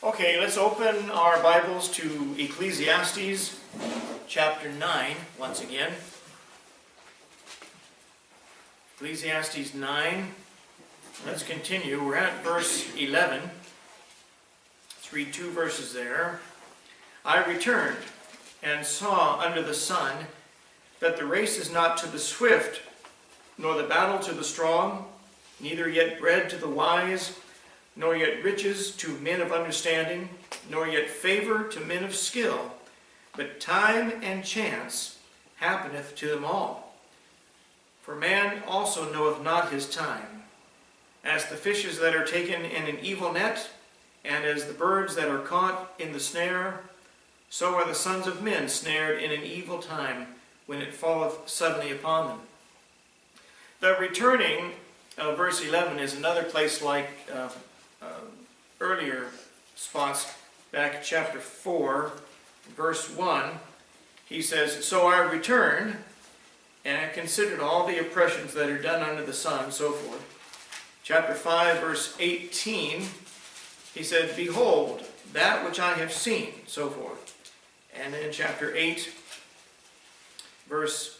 Okay, let's open our Bibles to Ecclesiastes chapter 9 once again. Ecclesiastes 9. Let's continue. We're at verse 11. Let's read two verses there. I returned and saw under the sun that the race is not to the swift, nor the battle to the strong, neither yet bread to the wise, nor yet riches to men of understanding, nor yet favor to men of skill, but time and chance happeneth to them all. For man also knoweth not his time. As the fishes that are taken in an evil net, and as the birds that are caught in the snare, so are the sons of men snared in an evil time, when it falleth suddenly upon them. The returning of verse 11 is another place like earlier spots back in chapter 4, verse 1. He says, So I returned, and I considered all the oppressions that are done under the sun, and so forth. Chapter 5, verse 18, he said, Behold, that which I have seen, so forth. And then chapter 8, verse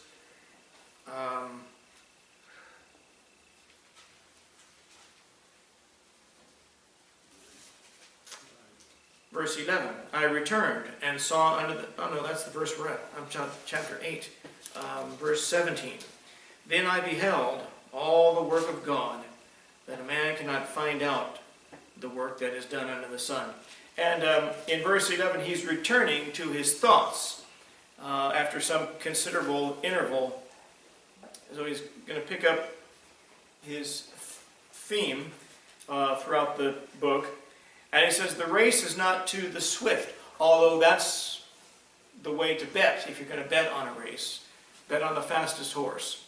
11, I returned and saw under the... Oh no, that's the verse we're at. Chapter 8, verse 17. Then I beheld all the work of God, that a man cannot find out the work that is done under the sun. And in verse 11, he's returning to his thoughts after some considerable interval. So he's going to pick up his theme throughout the book. And he says, the race is not to the swift, although that's the way to bet if you're going to bet on a race. Bet on the fastest horse.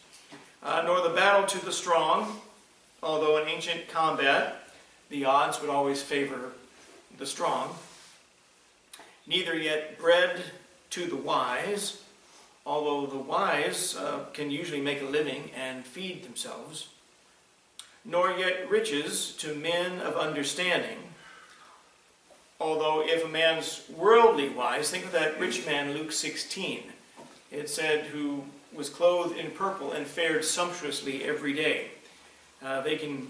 Nor the battle to the strong, although in ancient combat, the odds would always favor the strong. Neither yet bread to the wise, although the wise can usually make a living and feed themselves. Nor yet riches to men of understanding, although if a man's worldly wise, think of that rich man, Luke 16. It said, who was clothed in purple and fared sumptuously every day. They can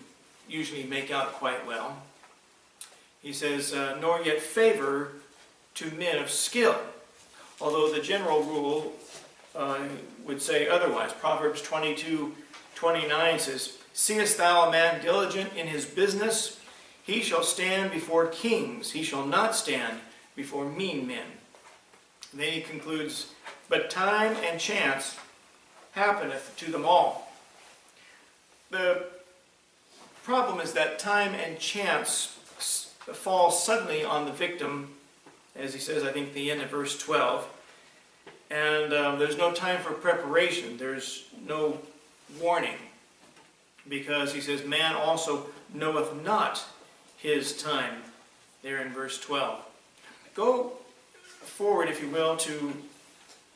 usually make out quite well. He says, nor yet favor to men of skill, although the general rule would say otherwise. Proverbs 22:29 says, Seest thou a man diligent in his business? He shall stand before kings. He shall not stand before mean men. And then he concludes, But time and chance happeneth to them all. The problem is that time and chance fall suddenly on the victim, as he says, I think, the end of verse 12. And there's no time for preparation. There's no warning. Because he says, man also knoweth not his time, there in verse 12. Go forward, if you will, to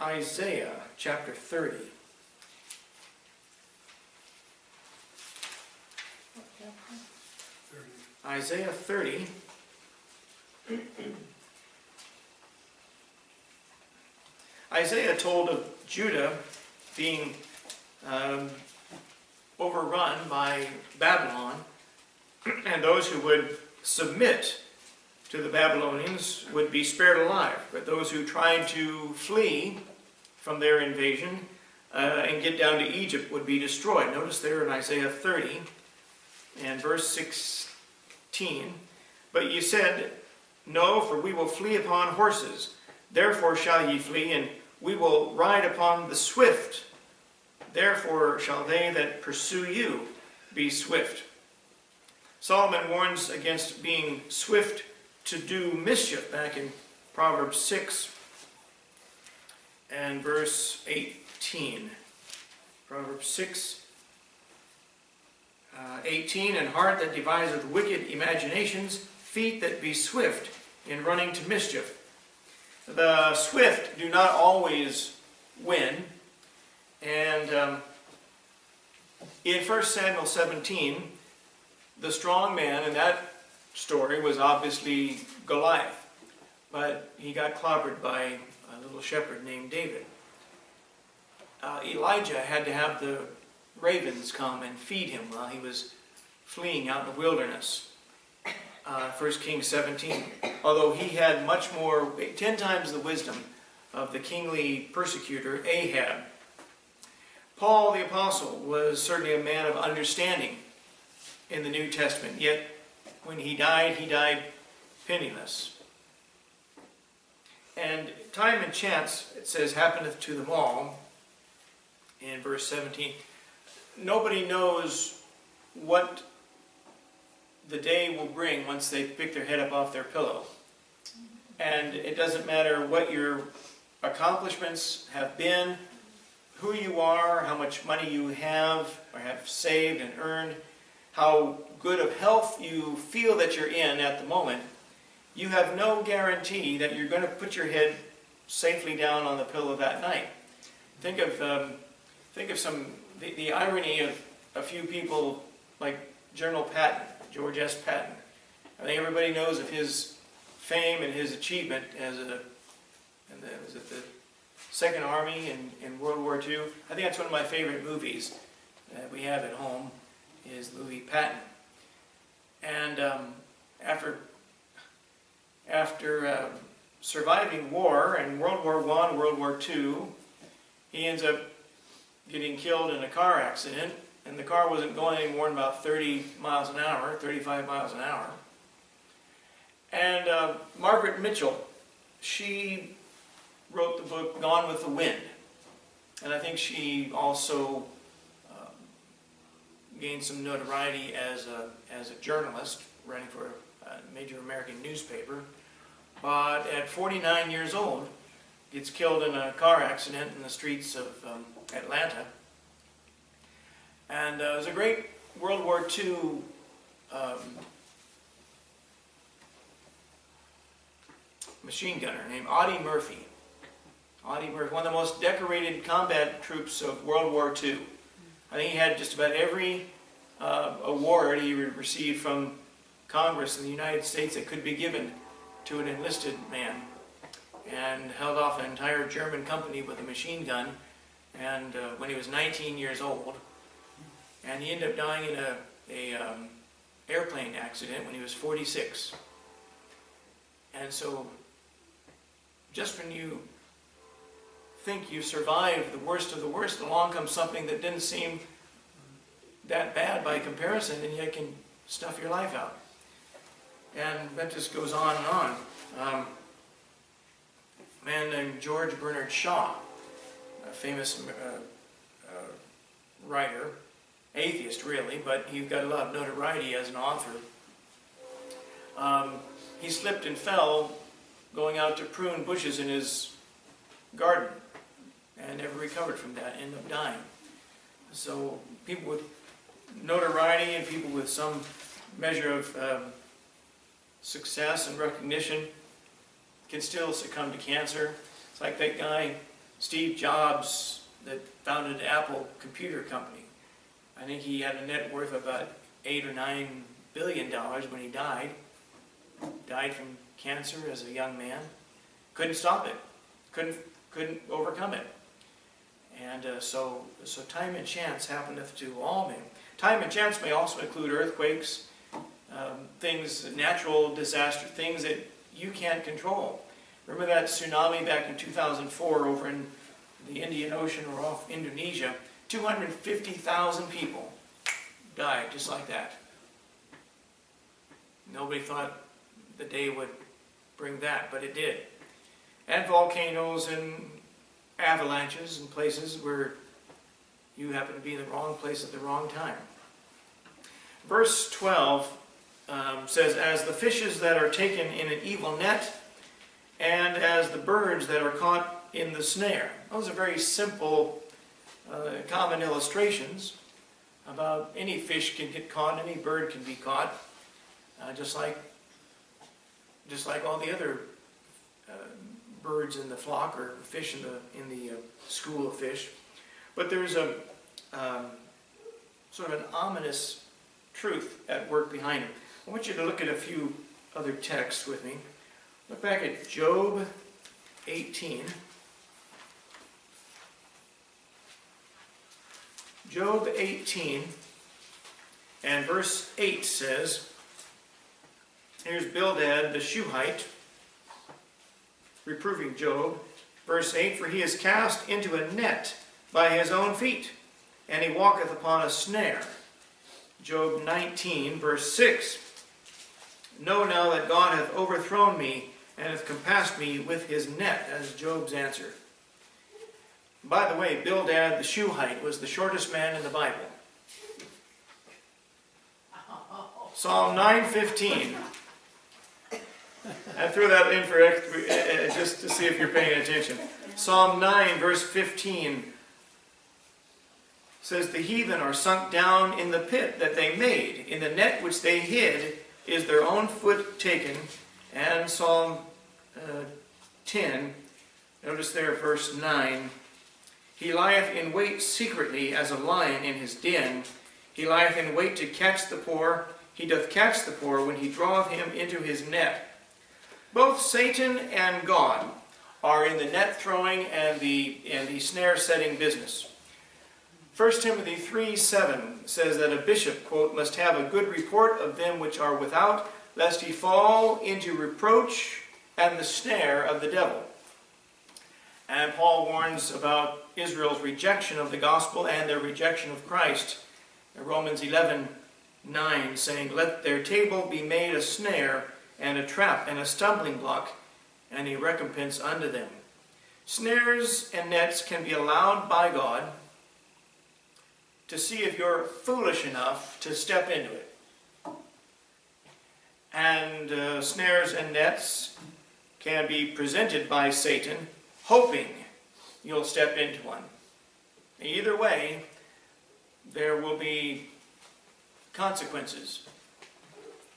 Isaiah chapter 30. Isaiah 30. Isaiah told of Judah being overrun by Babylon, and those who would submit to the Babylonians would be spared alive. But those who tried to flee from their invasion and get down to Egypt would be destroyed. Notice there in Isaiah 30 and verse 16, But ye said, No, for we will flee upon horses. Therefore shall ye flee, and we will ride upon the swift. Therefore shall they that pursue you be swift. Solomon warns against being swift to do mischief back in Proverbs 6 and verse 18. Proverbs 6, 18, And heart that deviseth wicked imaginations, feet that be swift in running to mischief. The swift do not always win. And in 1 Samuel 17, the strong man, and that story was obviously Goliath, but he got clobbered by a little shepherd named David. Elijah had to have the ravens come and feed him while he was fleeing out in the wilderness. 1 Kings 17. Although he had much more, 10 times the wisdom of the kingly persecutor Ahab. Paul the Apostle was certainly a man of understanding in the New Testament, yet when he died penniless. And time and chance, it says, happeneth to them all, in verse 17. Nobody knows what the day will bring once they pick their head up off their pillow. And it doesn't matter what your accomplishments have been, who you are, how much money you have or have saved and earned, how good of health you feel that you're in at the moment. You have no guarantee that you're going to put your head safely down on the pillow that night. Think of the irony of a few people like General Patton, George S. Patton. I think everybody knows of his fame and his achievement as was it the Second Army in World War II. I think that's one of my favorite movies that we have at home, is the movie Patton. And after surviving war in World War I, World War II, he ends up getting killed in a car accident, and the car wasn't going any more than about 30 miles an hour, 35 miles an hour. And Margaret Mitchell, she wrote the book Gone with the Wind. And I think she also gained some notoriety as a journalist, writing for a major American newspaper. But at 49 years old, gets killed in a car accident in the streets of Atlanta. And it was a great World War II machine gunner named Audie Murphy. Audie Murphy, one of the most decorated combat troops of World War II. I think he had just about every award he received from Congress in the United States that could be given to an enlisted man, and held off an entire German company with a machine gun, and when he was 19 years old. And he ended up dying in a airplane accident when he was 46. And so, just when you think you survived the worst of the worst, along comes something that didn't seem that bad by comparison, and yet can snuff your life out. And that just goes on and on. A man named George Bernard Shaw, a famous writer, atheist really, but he got a lot of notoriety as an author. He slipped and fell going out to prune bushes in his garden and never recovered from that, ended up dying. So people with notoriety and people with some measure of success and recognition can still succumb to cancer. It's like that guy, Steve Jobs, that founded Apple Computer Company. I think he had a net worth of about $8 or $9 billion when he died. Died from cancer as a young man. Couldn't stop it. Couldn't overcome it. And so time and chance happeneth to all men. Time and chance may also include earthquakes, things, natural disaster, things that you can't control. Remember that tsunami back in 2004 over in the Indian Ocean or off Indonesia? 250,000 people died just like that. Nobody thought the day would bring that, but it did. And volcanoes and avalanches in places where you happen to be in the wrong place at the wrong time. Verse 12 says, as the fishes that are taken in an evil net, and as the birds that are caught in the snare. Those are very simple, common illustrations about any fish can get caught, any bird can be caught, just like all the other birds in the flock or fish in the school of fish. But there's a sort of an ominous truth at work behind it. I want you to look at a few other texts with me. Look back at Job 18. Job 18 and verse 8 says, here's Bildad the Shuhite reproving Job. Verse 8, for he is cast into a net by his own feet, and he walketh upon a snare. Job 19 verse 6, know now that God hath overthrown me, and hath compassed me with his net. That is Job's answer. By the way, Bildad the Shuhite was the shortest man in the Bible. Psalm 9:15. I threw that in for just to see if you're paying attention. Psalm 9 verse 15 says, the heathen are sunk down in the pit that they made. In the net which they hid is their own foot taken. And Psalm 10, notice there verse 9, he lieth in wait secretly as a lion in his den. He lieth in wait to catch the poor. He doth catch the poor when he draweth him into his net. Both Satan and God are in the net throwing and the snare setting business. 1 Timothy 3:7 says that a bishop, quote, must have a good report of them which are without, lest he fall into reproach and the snare of the devil. And Paul warns about Israel's rejection of the gospel and their rejection of Christ. In Romans 11:9 saying, let their table be made a snare and a trap and a stumbling block and a recompense unto them. Snares and nets can be allowed by God to see if you're foolish enough to step into it. And snares and nets can be presented by Satan, hoping you'll step into one. Either way, there will be consequences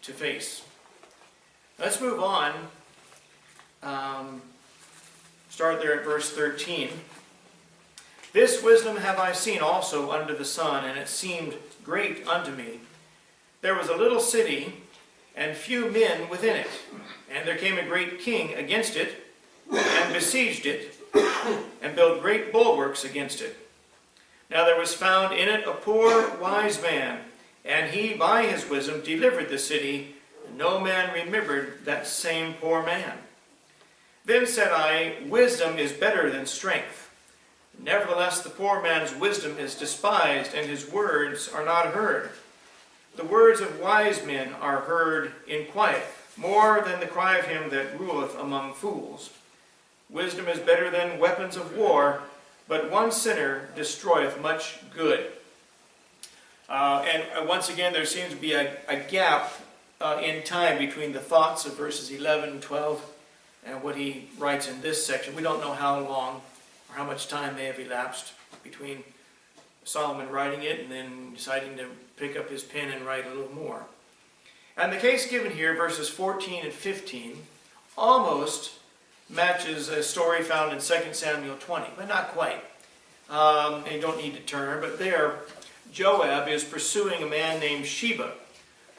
to face. Let's move on. Start there at verse 13. This wisdom have I seen also under the sun, and it seemed great unto me. There was a little city, and few men within it. And there came a great king against it, and besieged it, and built great bulwarks against it. Now there was found in it a poor wise man, and he by his wisdom delivered the city, and no man remembered that same poor man. Then said I, wisdom is better than strength. Nevertheless the poor man's wisdom is despised, and his words are not heard. The words of wise men are heard in quiet, more than the cry of him that ruleth among fools. Wisdom is better than weapons of war, but one sinner destroyeth much good. And once again, there seems to be a gap in time between the thoughts of verses 11 and 12 and what he writes in this section. We don't know how long or how much time may have elapsed between Solomon writing it and then deciding to pick up his pen and write a little more. And the case given here, verses 14 and 15, almost matches a story found in 2 Samuel 20, but not quite. And you don't need to turn, but there Joab is pursuing a man named Sheba,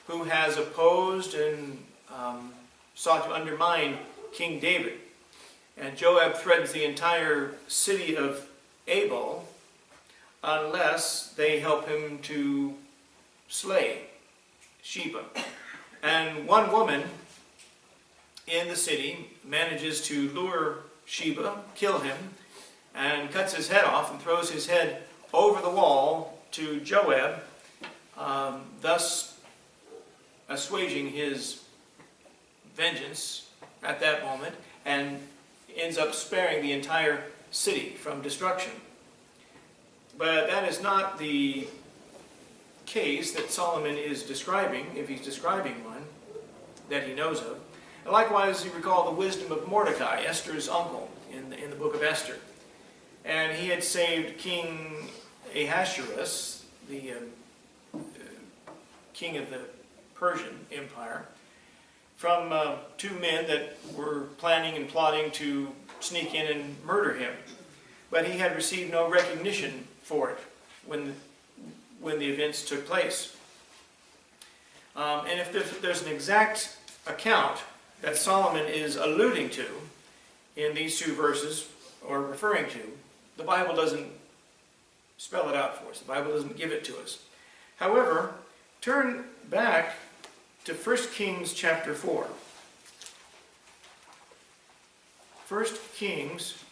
who has opposed and sought to undermine King David. And Joab threatens the entire city of Abel unless they help him to slay Sheba. And one woman in the city manages to lure Sheba, kill him, and cuts his head off and throws his head over the wall to Joab, thus assuaging his vengeance at that moment, and ends up sparing the entire city from destruction. But that is not the case that Solomon is describing, if he's describing one that he knows of. And likewise, you recall the wisdom of Mordecai, Esther's uncle, in the book of Esther. And he had saved King Ahasuerus, the king of the Persian Empire, from two men that were planning and plotting to sneak in and murder him. But he had received no recognition for it when the events took place. And if there's an exact account that Solomon is alluding to in these two verses, or referring to, the Bible doesn't spell it out for us. The Bible doesn't give it to us. However, turn back to 1 Kings chapter 4. 1 Kings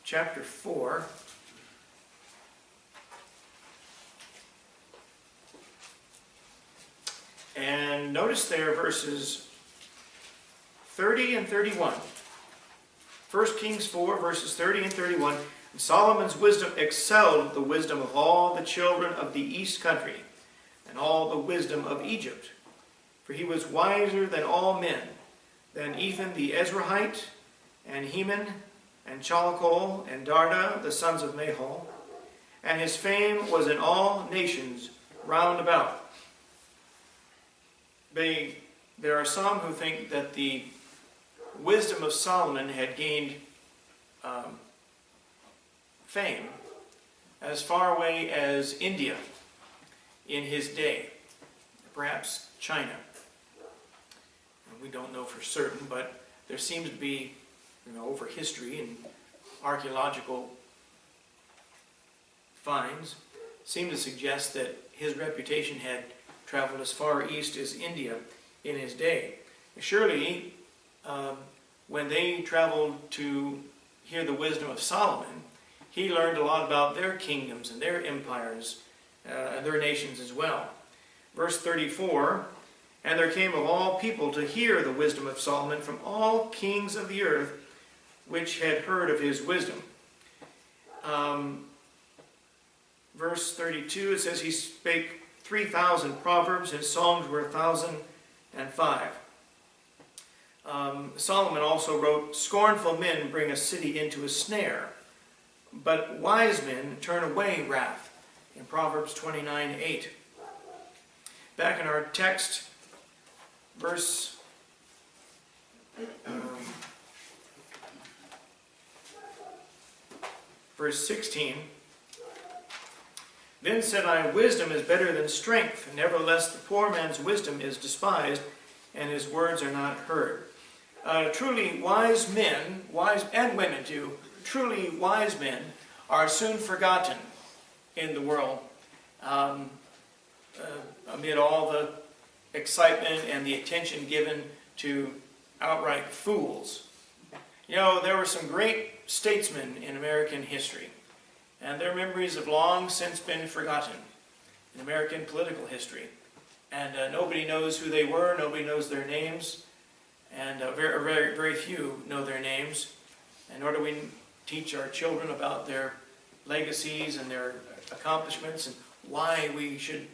chapter 4. And notice there verses 30 and 31. 1 Kings 4, verses 30 and 31. And Solomon's wisdom excelled the wisdom of all the children of the east country, and all the wisdom of Egypt. For he was wiser than all men, than Ethan the Ezrahite, and Heman, and Chalcol, and Darda, the sons of Mahol. And his fame was in all nations round about. There are some who think that the wisdom of Solomon had gained fame as far away as India in his day, perhaps China. We don't know for certain, but there seems to be, over history and archaeological finds, seem to suggest that his reputation had traveled as far east as India in his day. Surely, when they traveled to hear the wisdom of Solomon, he learned a lot about their kingdoms and their empires, and their nations as well. Verse 34, and there came of all people to hear the wisdom of Solomon from all kings of the earth, which had heard of his wisdom. Verse 32, it says, he spake 3,000 proverbs, his songs were 1,005. Solomon also wrote, scornful men bring a city into a snare, but wise men turn away wrath, in Proverbs 29:8. Back in our text, verse 16, then said I, wisdom is better than strength, nevertheless the poor man's wisdom is despised, and his words are not heard. Truly wise men, wise and women too, truly wise men are soon forgotten in the world, amid all the excitement and the attention given to outright fools. There were some great statesmen in American history, and their memories have long since been forgotten in American political history. And nobody knows who they were, nobody knows their names, and very few know their names, and nor do we teach our children about their legacies and their accomplishments and why we should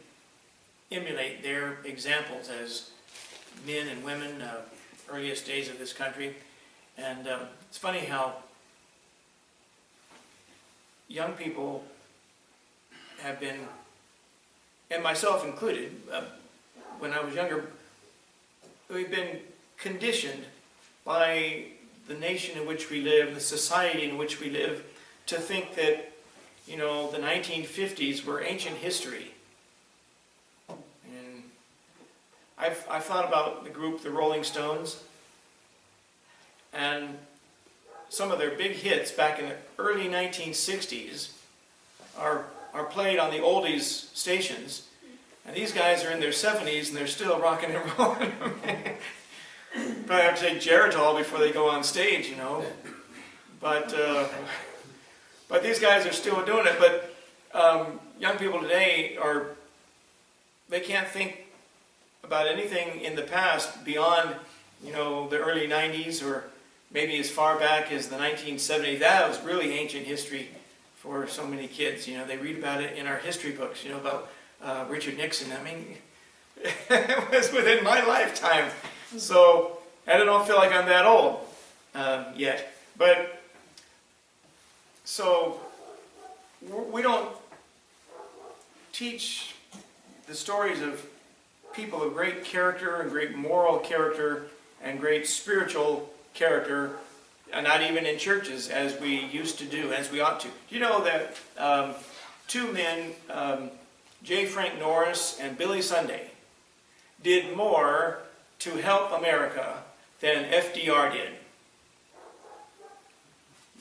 emulate their examples as men and women, earliest days of this country. And it's funny how young people have been, and myself included, when I was younger, we've been conditioned by the nation in which we live, the society in which we live, to think that, the 1950s were ancient history. And I've thought about the group, the Rolling Stones, and some of their big hits back in the early 1960s are played on the oldies stations, and these guys are in their 70s and they're still rocking and rolling. Probably have to take Geritol before they go on stage, But these guys are still doing it. But young people today they can't think about anything in the past beyond, the early 90s or maybe as far back as the 1970s. That was really ancient history for so many kids. They read about it in our history books, about Richard Nixon. I mean, it was within my lifetime. So I don't feel like I'm that old yet. But so we don't teach the stories of people of great character and great moral character and great spiritual character, and not even in churches, as we used to do, as we ought to. Do you know that two men, J. Frank Norris and Billy Sunday, did more to help America than FDR did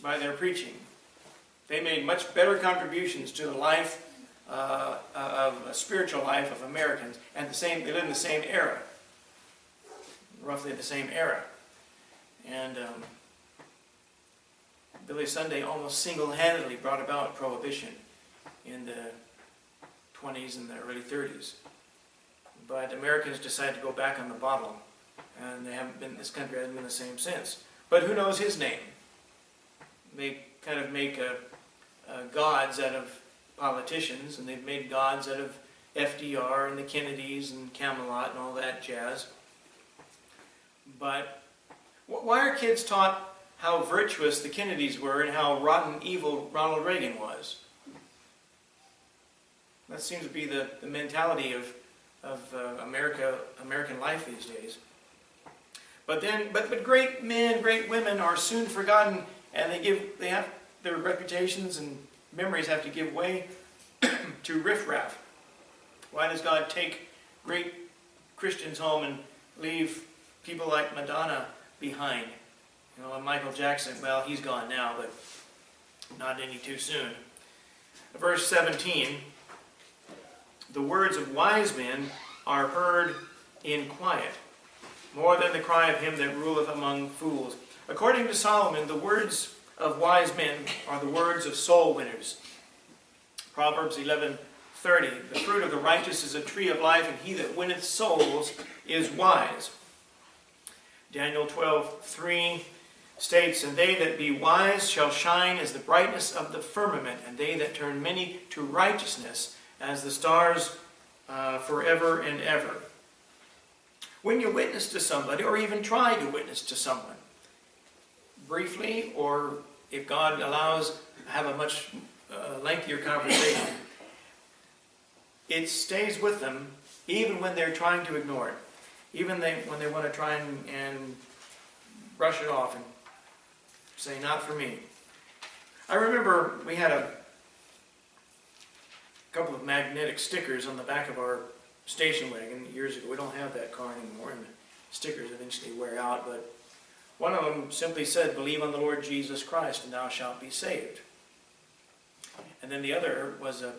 by their preaching. They made much better contributions to the life of a spiritual life of Americans, and they live in the same era, roughly the same era. And Billy Sunday almost single-handedly brought about prohibition in the 20s and the early 30s. But Americans decided to go back on the bottle, and this country hasn't been the same since. But who knows his name? They kind of make gods out of politicians, and they've made gods out of FDR and the Kennedys and Camelot and all that jazz. But why are kids taught how virtuous the Kennedys were and how rotten evil Ronald Reagan was? That seems to be the mentality of American life these days. But great men, great women are soon forgotten, and they have their reputations and memories have to give way to riffraff. Why does God take great Christians home and leave people like Madonna behind? You know, and Michael Jackson, well, he's gone now, but not any too soon. Verse 17, the words of wise men are heard in quiet, more than the cry of him that ruleth among fools. According to Solomon, the words of wise men are the words of soul winners. Proverbs 11:30, the fruit of the righteous is a tree of life, and he that winneth souls is wise. Daniel 12:3 states, and they that be wise shall shine as the brightness of the firmament, and they that turn many to righteousness as the stars forever and ever. When you witness to somebody, or even try to witness to someone, briefly, or if God allows, have a much lengthier conversation, it stays with them even when they're trying to ignore it. Even when they want to try and brush it off and say, not for me. I remember we had a couple of magnetic stickers on the back of our station wagon years ago. We don't have that car anymore, and the stickers eventually wear out, but one of them simply said, believe on the Lord Jesus Christ and thou shalt be saved. And then the other was a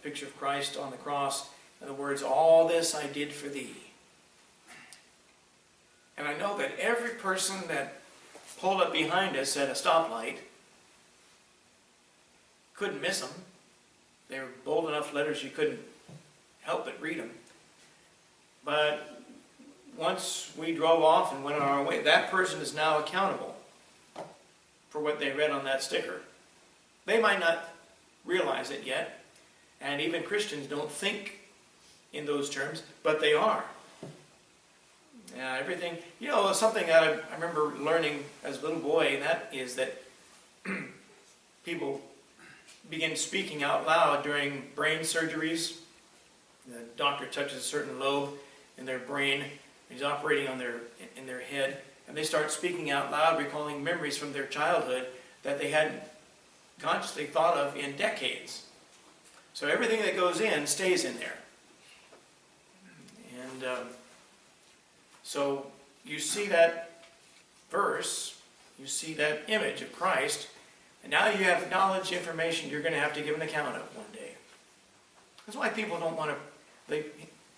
picture of Christ on the cross and the words, all this I did for thee. And I know that every person that pulled up behind us at a stoplight couldn't miss them. They were bold enough letters you couldn't help but read them. But once we drove off and went on our way, that person is now accountable for what they read on that sticker. They might not realize it yet, and even Christians don't think in those terms, but they are. Everything, something that I remember learning as a little boy, and that is that people begin speaking out loud during brain surgeries. The doctor touches a certain lobe in their brain. He's operating on in their head, and they start speaking out loud, recalling memories from their childhood that they hadn't consciously thought of in decades. So everything that goes in stays in there. And so you see that verse, you see that image of Christ, and now you have knowledge, information you're going to have to give an account of one day. That's why people don't want to, they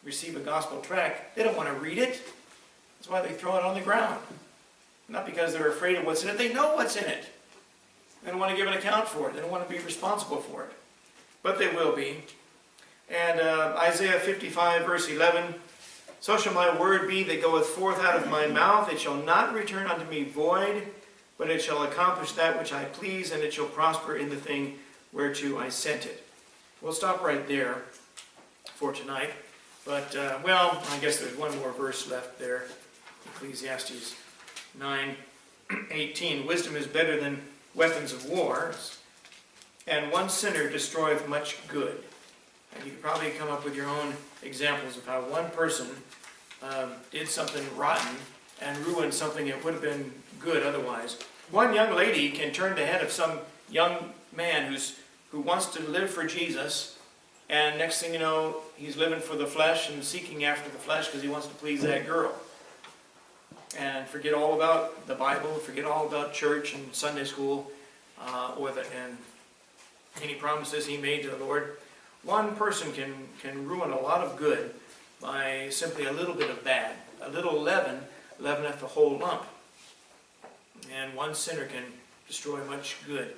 receive a gospel tract, they don't want to read it. That's why they throw it on the ground. Not because they're afraid of what's in it, they know what's in it. They don't want to give an account for it, they don't want to be responsible for it. But they will be. And Isaiah 55 verse 11, so shall my word be that goeth forth out of my mouth, it shall not return unto me void, but it shall accomplish that which I please, and it shall prosper in the thing whereto I sent it. We'll stop right there for tonight. But, well, I guess there's one more verse left there. Ecclesiastes 9:18. Wisdom is better than weapons of war, and one sinner destroyeth much good. And you could probably come up with your own examples of how one person did something rotten and ruined something that would have been good otherwise. One young lady can turn the head of some young man who wants to live for Jesus And next thing you know, he's living for the flesh and seeking after the flesh because he wants to please that girl. And forget all about the Bible, forget all about church and Sunday school, and any promises he made to the Lord. One person can ruin a lot of good by simply a little bit of bad. A little leaven leaveneth the whole lump. And one sinner can destroy much good.